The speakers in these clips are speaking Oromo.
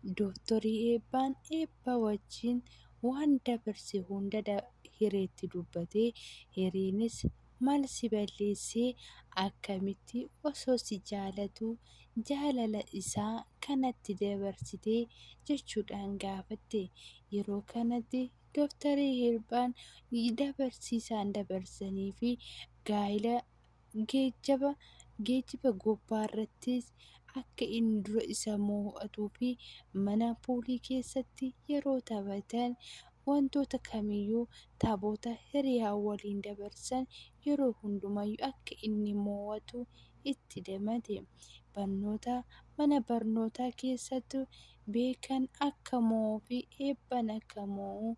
Dooktarii Eebbaan eebba wajjin waan dabarse hunda hireetti dubbatee hiriinis maal si balleessee akkamitti osoo si jaalatuu jaalala isaa kanatti dabarsitee jechuudhaan gaafatte. Yeroo kanatti dooktarii Eebbaan dabarsiisaan dabarsanii fi gaa'ila geejjiba gubbaarrattis akka inni dura isa mo'atuu fi mana puulii keessatti yeroo taphatan wantoota kamiyyuu taphoota hiriyaa waliin dabarsan yeroo hundumayyuu akka inni mo'atu itti himate. Barnoota mana barnootaa keessattuu beekan akka mo'uu fi eebban akka mo'u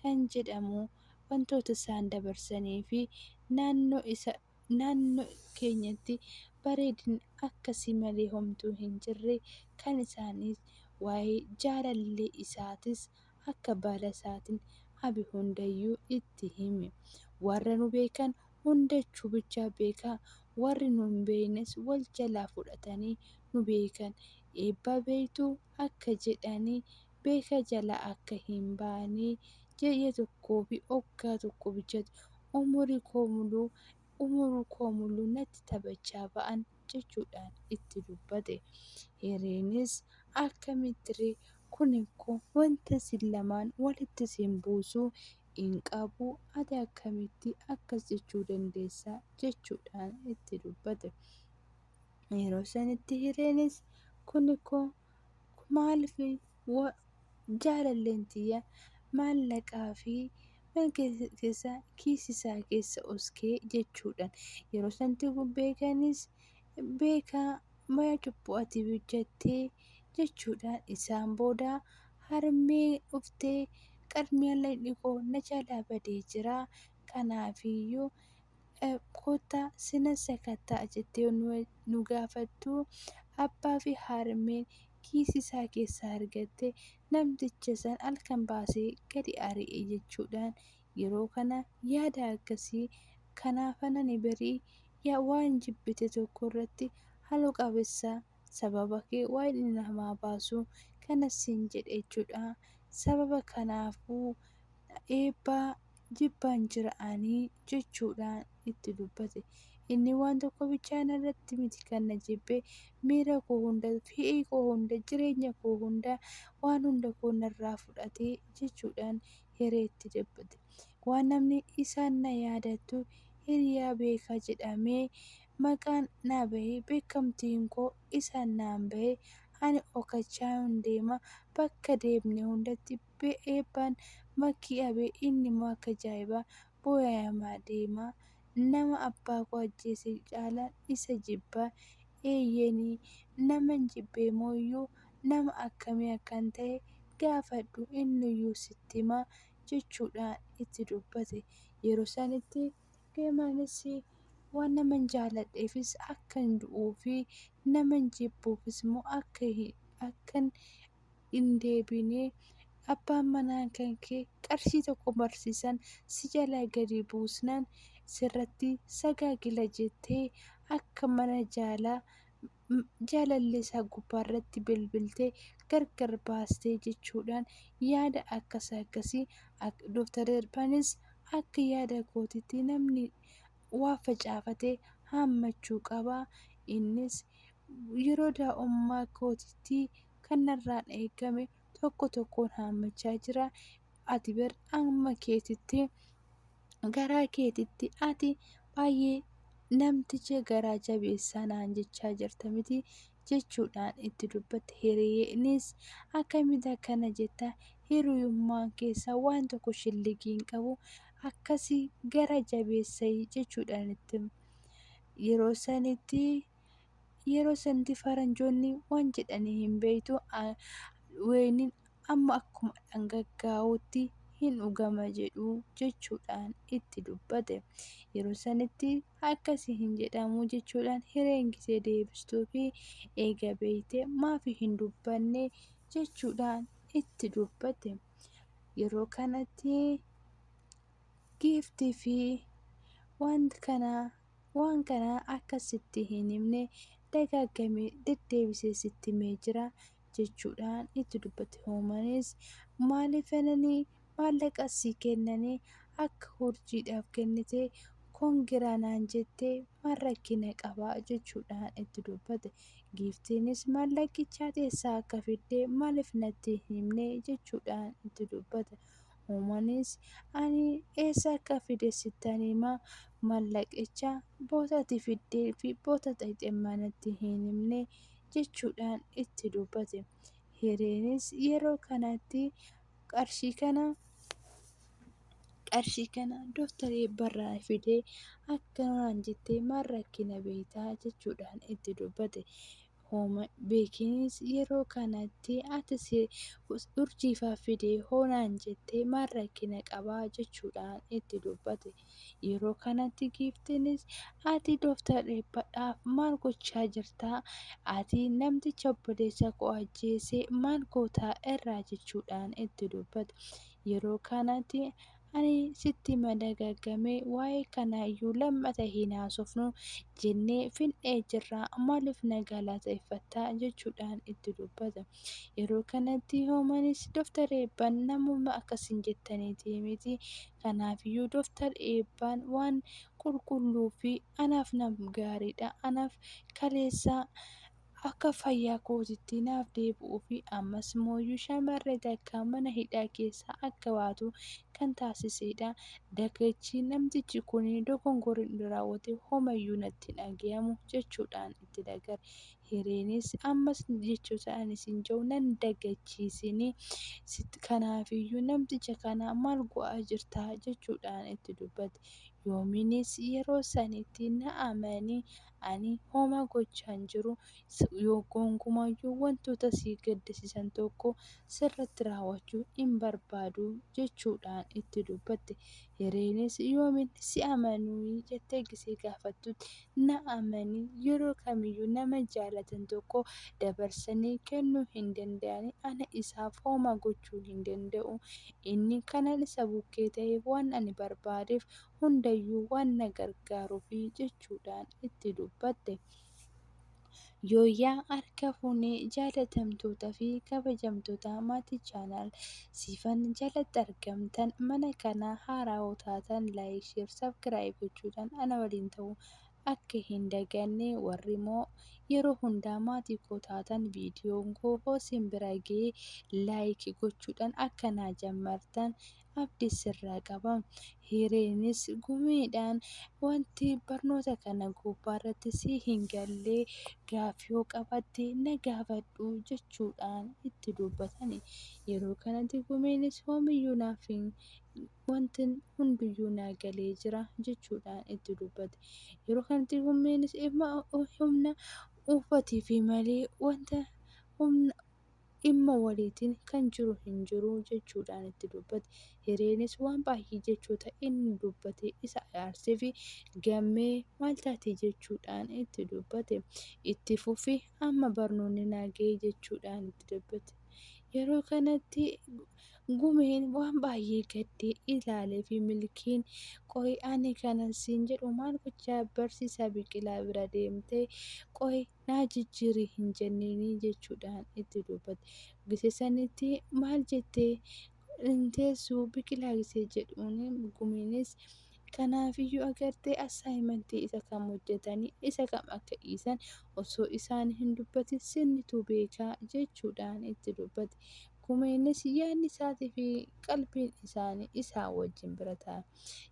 kan jedhamu wantoota isaan dabarsanii fi naannoo keenyatti bareedinni akkasii malee homtuu hin jirre kan isaanis waa'ee jaalallee isaatis akka baala isaatiin habi hundayyuu itti hime. Warra nu beekan hundachuu bichaa beekaa warri nu hin beeknes wal jalaa fudhatanii nu beekan eebba beektuu akka jedhanii beeka jala akka hin baane ji'a tokkoo fi waggaa tokko bichatu umurii koo mul'uu natti taphachaa ba'an jechuudhaan itti dubbate. Hiriinis akkamitti ree kun immoo wanta isin lamaan walitti isin buusuu hin qabu ati akkamitti akkas jechuu dandeessaa jechuudhaan itti dubbate. Yeroo sanitti hiriinis kun koo maaliif jaalalleen tiyya maallaqaa fi kiisisaa keessa oskee jechuudhaan yeroo sanatti beekanis beekaa maya cubbuu ati hojjettee jechuudhaan isaan booda harmee dhuftee qarmeellee koo na jalaa badee jira kanaafiyyuu kottaa sinan sakatta'a jettee nu gaafattu abbaa fi harmeen kiisisaa keessaa argattee namticha san halkan baasee gadi ari'e jechuudhaan yeroo kana yaada akkasii kanaafan ani barii waan jibbite tokko irratti haloo qabeessa sababa kee waan inni namaa baasu kanas siin jedhe jechuudha. Sababa kanaafuu eebbaa jibbaan jira'anii jechuudhaan itti dubbate. Inni waan tokko bichaan irratti miti kan na jibbe miira koo hunda fi'ii koo hunda jireenya koo hunda waan hunda koo narraa fudhatee jechuudhaan hireetti dubbate. Waan namni isaan na yaadattu hiriyaa beekaa jedhamee maqaan naa bahee beekamtiin koo isaan naan bahee ani okachaa hin deema bakka deemne hundatti eebbaan makkii abee inni immoo akka ajaa'ibaa booyamaa deema. Nama abbaa koo ajjeese caalaan isa jibbaa eeyyenii naman jibbee mooyyuu nama akkamii akkan ta'e gaafadhu inniyyuu sitti himaa jechuudhaan itti dubbate. Yeroo sanitti deemaanis waan naman jaaladheefis akkan du'uu fi naman jibbuufis immoo akkan hin deebinee abbaan manaa kan kee qarshii tokko barsiisan si jalaa gadi buusnaan sirratti sagaagila jettee akka mana jaalallee isaa gubbaarratti bilbiltee gargar baastee jechuudhaan yaada akkasii Dooktar Eebbaanis akka yaada kootitti namni waa facaafatee haammachuu qabaa. Innis yeroo daa'ummaa kootitti kan narraan eegame tokko tokkoon haammachaa jira. Ati bar amma keetitti garaa keetitti ati baay'ee namticha garaa jabeessaa naan jechaa jirta miti jechuudhaan itti dubbate. Hiriinis akkamitti akkana jetta hiriyummaan keessaa waan tokko shilligii hin qabu akkasii gara jabeessee jechuudhaan itti yeroo sanitti faranjoonni waan jedhanii hin beektu wayiniin amma akkuma dhangaggaa'utti hin dhugama jedhu jechuudhaan itti dubbate. Yeroo sanitti akkasii hin jedhamu jechuudhaan hireen gisee deebistuu fi eega beeyte maaf hin dubbanne jechuudhaan itti dubbate. Yeroo kanatti giiftii fi waan kana akkasitti hin himne dagaaggamee deddeebisee sitti himee jira. jechuudhaan itti dubbate. Uummannis maaliif ananii maallaqa sii kennanii akka urjiidhaaf kennite kongiraa naan jettee maal rakkina qabaa jechuudhaan itti dubbate. Giiftiinis maallaqichaa eessaa akka fidde maaliif natti hin himne jechuudhaan itti dubbate. Uummannis ani eessa akka fide sittan himaa maallaqicha boota ati fiddee fi boota xaxammaa natti hin himne jechuudhaan itti dubbate. Hireenis yeroo kanatti qarshii kana Dooktar Eebbarraa fidee akka naan jettee maal rakkina beektaa jechuudhaan itti dubbate. Beekinis yeroo kanatti atis urjiifaa fidee hoonaan jettee maal rakkina qabaa jechuudhaan itti dubbate. Yeroo kanatti giiftinis ati Dooktar Eebbaadhaaf maal gochaa jirtaa? Ati namticha obboleessa koo ajjeese maal gootaa irraa jechuudhaan itti dubbate. Yeroo kanatti ani sitti madagaagamee waa'ee kanaayyuu lammata hin haasofnu jennee fin'ee jirraa maaliif na galateeffattaa jechuudhaan itti dubbata. Yeroo kanatti Uummannis Dooktar Eebbaan namuma akkasiin jettaniiti miti. Kanaafiyyuu Dooktar Eebbaan waan qulqulluu fi anaaf nama gaariidha. Anaaf kaleessaa akka fayyaa kootitti naaf deebi'uu fi ammas mooyyuu shamarree takka mana hidhaa keessa akka baatu kan taasisedha. Dagachi namtichi kun dogongora raawwate homayyuu natti hin dhagayamu jechuudhaan itti dagare. Hireenis ammas jechoota ani siin jedhu nan dagachiisinii kanaafiyyuu namticha kana maal go'aa jirtaa jechuudhaan itti dubbate. Yoomiinis yeroo sanitti na amanii ani homa gochaa hin jiru yoo gonkumayyuu wantoota si gaddisiisan tokko sirratti raawwachuu hin barbaadu jechuudhaan itti dubbatte. Hireenis yoomiin si amanuu jettee gisee gaafattutti na amanii yeroo kamiyyuu nama jaalatan tokko dabarsanii kennuu hin danda'ani. Ana isaaf homa gochuu hin danda'u. Inni kanan isa bukkee ta'eef waan ani barbaadeef hundayyuu waan na gargaaruuf jechuudhaan itti dubbatte. Yooyyaa harka fuunee jaalatamtootaa fi kabajamtoota maatii chaanaal siifan jalatti argamtan mana kana haaraa taatan laayik sheer sabskiraayib gochuudhaan ana waliin ta'uu akka hin daganne. Warri immoo yeroo hundaa maatii koo taatan viidiyoon koo hoosiin bira ga'ee laayik gochuudhaan akka naa jammartan abdii sirraa qaba. Hireenis gumiidhaan wanti barnoota kana gubbaarratti si hin gallee gaaffii yoo qabatte na gaafadhu jechuudhaan itti dubbatani. Yeroo kanatti gumiinis hoomiyyuu naaf wanti hunduyyuu naa galee jira jechuudhaan itti dubbate. Yeroo kanatti gumiinis humna uffatiif malee wanta humna dhimma waliitiin kan jiru hin jiru jechuudhaan itti dubbate. Hireenis waan baay'ee jechoota inni dubbate isa aarsee fi gammee maal taate jechuudhaan itti dubbate. Itti fufi amma barnoonni naa ga'e jechuudhaan itti dubbate. Yeroo kanatti gumeen waan baay'ee gaddee ilaalee fi milkiin qoy ani kanan siin jedhu maal gochaa barsiisaa Biqilaa bira deemtee qoy naa jijjiirii hin jenneenii jechuudhaan itti dubbate. Gisee sanitti maal jettee teessuu Biqilaa gisee jedhuun gumiinis kanaafiyyuu agartee assaayimentii isa kam hojjetanii isa kam akka dhiisan osoo isaan hin dubbatin sinnitu beekaa jechuudhaan itti dubbate. Gumeenis yaadni isaatii fi qalbiin isaanii isaa wajjin bira ta'a.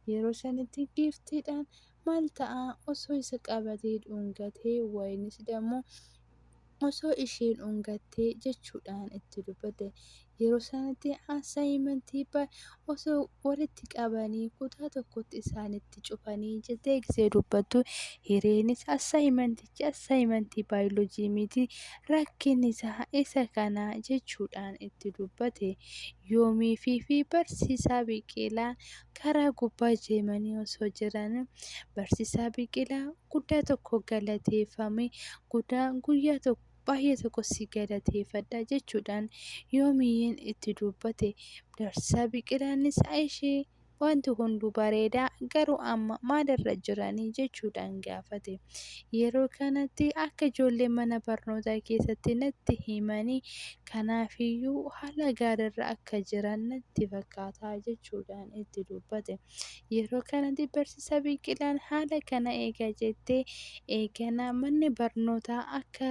Yeroo sanitti giiftiidhaan maal ta'a osoo isa qabatee dhungatee wayinis dammoo osoo isheen dhungattee jechuudhaan itti dubbate. Yeroo sanatti assaayimentii osoo walitti qabanii kutaa tokkotti isaanitti cufanii jettee gisee dubbattu. Hireenis assaayimentii baayoloojii miti rakkinni isaa isa kana jechuudhaan itti dubbate. Yoomii fi barsiisaa Biqilaa karaa gubbaa deemanii osoo jiran barsiisaa Biqilaa guddaa tokko galateeffame guyyaa tokko baay'ee tokko si galateeffadha jechuudhaan yoomiyyeen itti dubbate. Barsiisaa Biqilaanis ishee wanti hunduu bareedaa garuu amma maalirra jiranii jechuudhaan gaafate. Yeroo kanatti akka ijoollee mana barnootaa keessatti natti himanii kanaafiyyuu haala gaariirra akka jiran natti fakkaata jechuudhaan itti dubbate. Yeroo kanatti barsiisaa Biqilaan haala kana eegaa jettee eegana manni barnootaa akka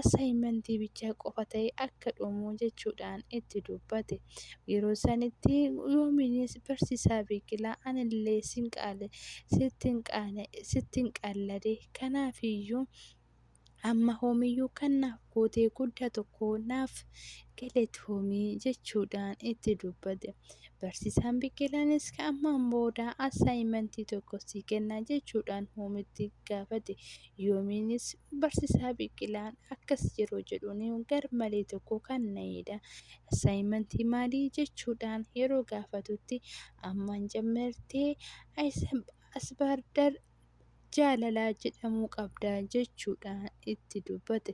assaayimentii bichaa qofa ta'e akka dhumu jechuudhaan itti dubbate. Yeroo sanitti yoomiinis barsiisaa Biqilaa anillee sittin qallade kanaafiyyuu amma hoomiyyuu kan naaf gootee guddaa tokko naaf galatoomii jechuudhaan itti dubbate. Barsiisaan Biqilaanis ammaan booda assaayimentii tokko sii kenna jechuudhaan hoomitti gaafate. Yoomiinis barsiisaa Biqilaan akkas yeroo jedhuun garmalee tokko kan na'edha. Assaayimentii maalii jechuudhaan yeroo gaafatutti ammaan jammartee asbaardar jaalalaa jedhamuu qabda jechuudhaan itti dubbate.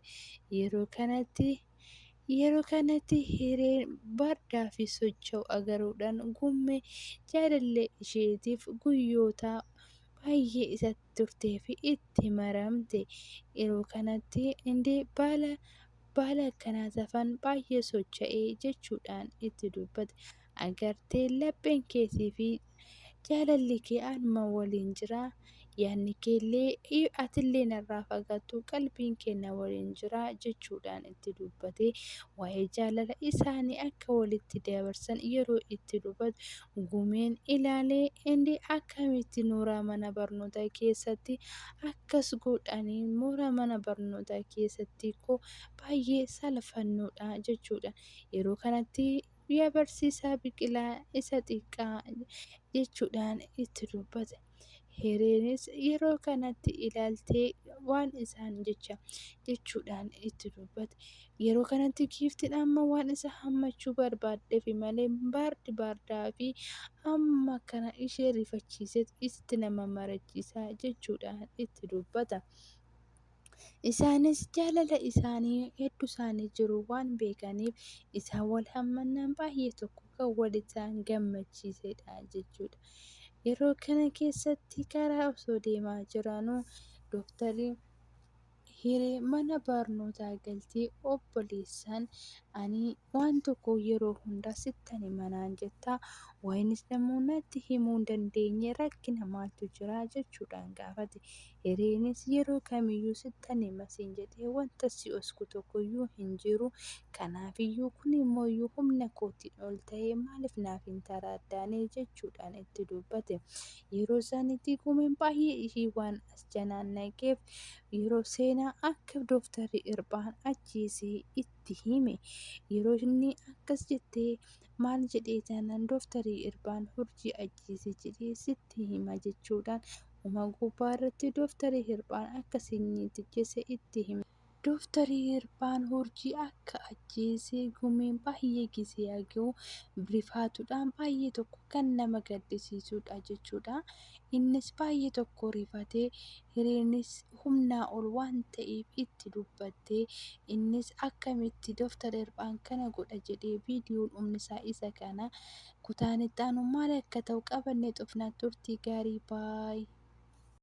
Yeroo kanatti hireen bardaa fi socho'u agaruudhaan gummee jaalallee isheetiif guyyoota baay'ee isatti turtee fi itti maramte. Yeroo kanatti indee baala akkanaa safan baay'ee socho'ee jechuudhaan itti dubbate. Agartee lapheen keetii fi jaalalli kee anuma waliin jira. Yaadni keellee atillee narraa fagaattu qalbiin kee na waliin jira jechuudhaan itti dubbate. Waa'ee jaalala isaanii akka walitti dabarsan yeroo itti dubbatu gumeen ilaalee indee akkamitti mooraa mana barnootaa keessatti akkas godhanii mooraa mana barnootaa keessatti koo baay'ee salphannoodha jechuudha. Yeroo kanatti yaa barsiisaa Biqilaa isa xiqqaa jechuudhaan itti dubbate. Hireenis yeroo kanatti ilaaltee waan isaan jechuudhaan itti dubbate. Yeroo kanatti giiftiin amma waan isa hammachuu barbaaddeef malee bardaa fi amma kana ishee rifachiisee itti nama marachiisa jechuudhaan itti dubbata. Isaanis jaalala isaanii hedduu isaanii jiru waan beekaniif isaan wal hammannaan baay'ee tokko kan wal isaan gammachiisedha jechuudha. Yeroo kana keessatti karaa osoo deemaa jiranuu dooktarri hiree mana barnootaa galtee obboleessaan ani waan tokko yeroo hundaa sittan himanaan jettaa wayinis namoo natti himuu hin dandeenye rakkina maaltu jira jechuudhaan gaafate. Hireenis yeroo kamiyyuu sittan hima siin jedhee wanta si osku tokkoyyuu hin jiru. Kanaafiyyuu kun immoo humna kootiin ol ta'ee maaliif naaf hin taraaddaane jechuudhaan itti dubbate. Yeroo sanitti gumeen baay'ee ishii waan as janaannaqeef yeroo seenaa akka dooktarri Irbaan ajjeesee itti hime. Yeroo inni akkas jettee maal jedhee taanaan dooktarri Irbaan hurjii ajjeese jedhee sitti hima jechuudhaan uma gubbaarratti dooktarri Irbaan akka sanyiitti ajjeese itti hime. Dooktarri Irbaan hurjii akka ajjeesee gumeen baay'ee gisee aga'u rifaatuudhaan baay'ee tokko kan nama gaddisiisudha jechuudha. Innis baay'ee tokko rifatee hireenis humnaa ol waan ta'eef itti dubbattee innis akkamitti dooktarri Irbaan kana godha jedhee viidiyoon dhumnisaa isa kana kutaan itti aanu maal akka ta'u qabannee xufnaa turtii gaarii baay'ee.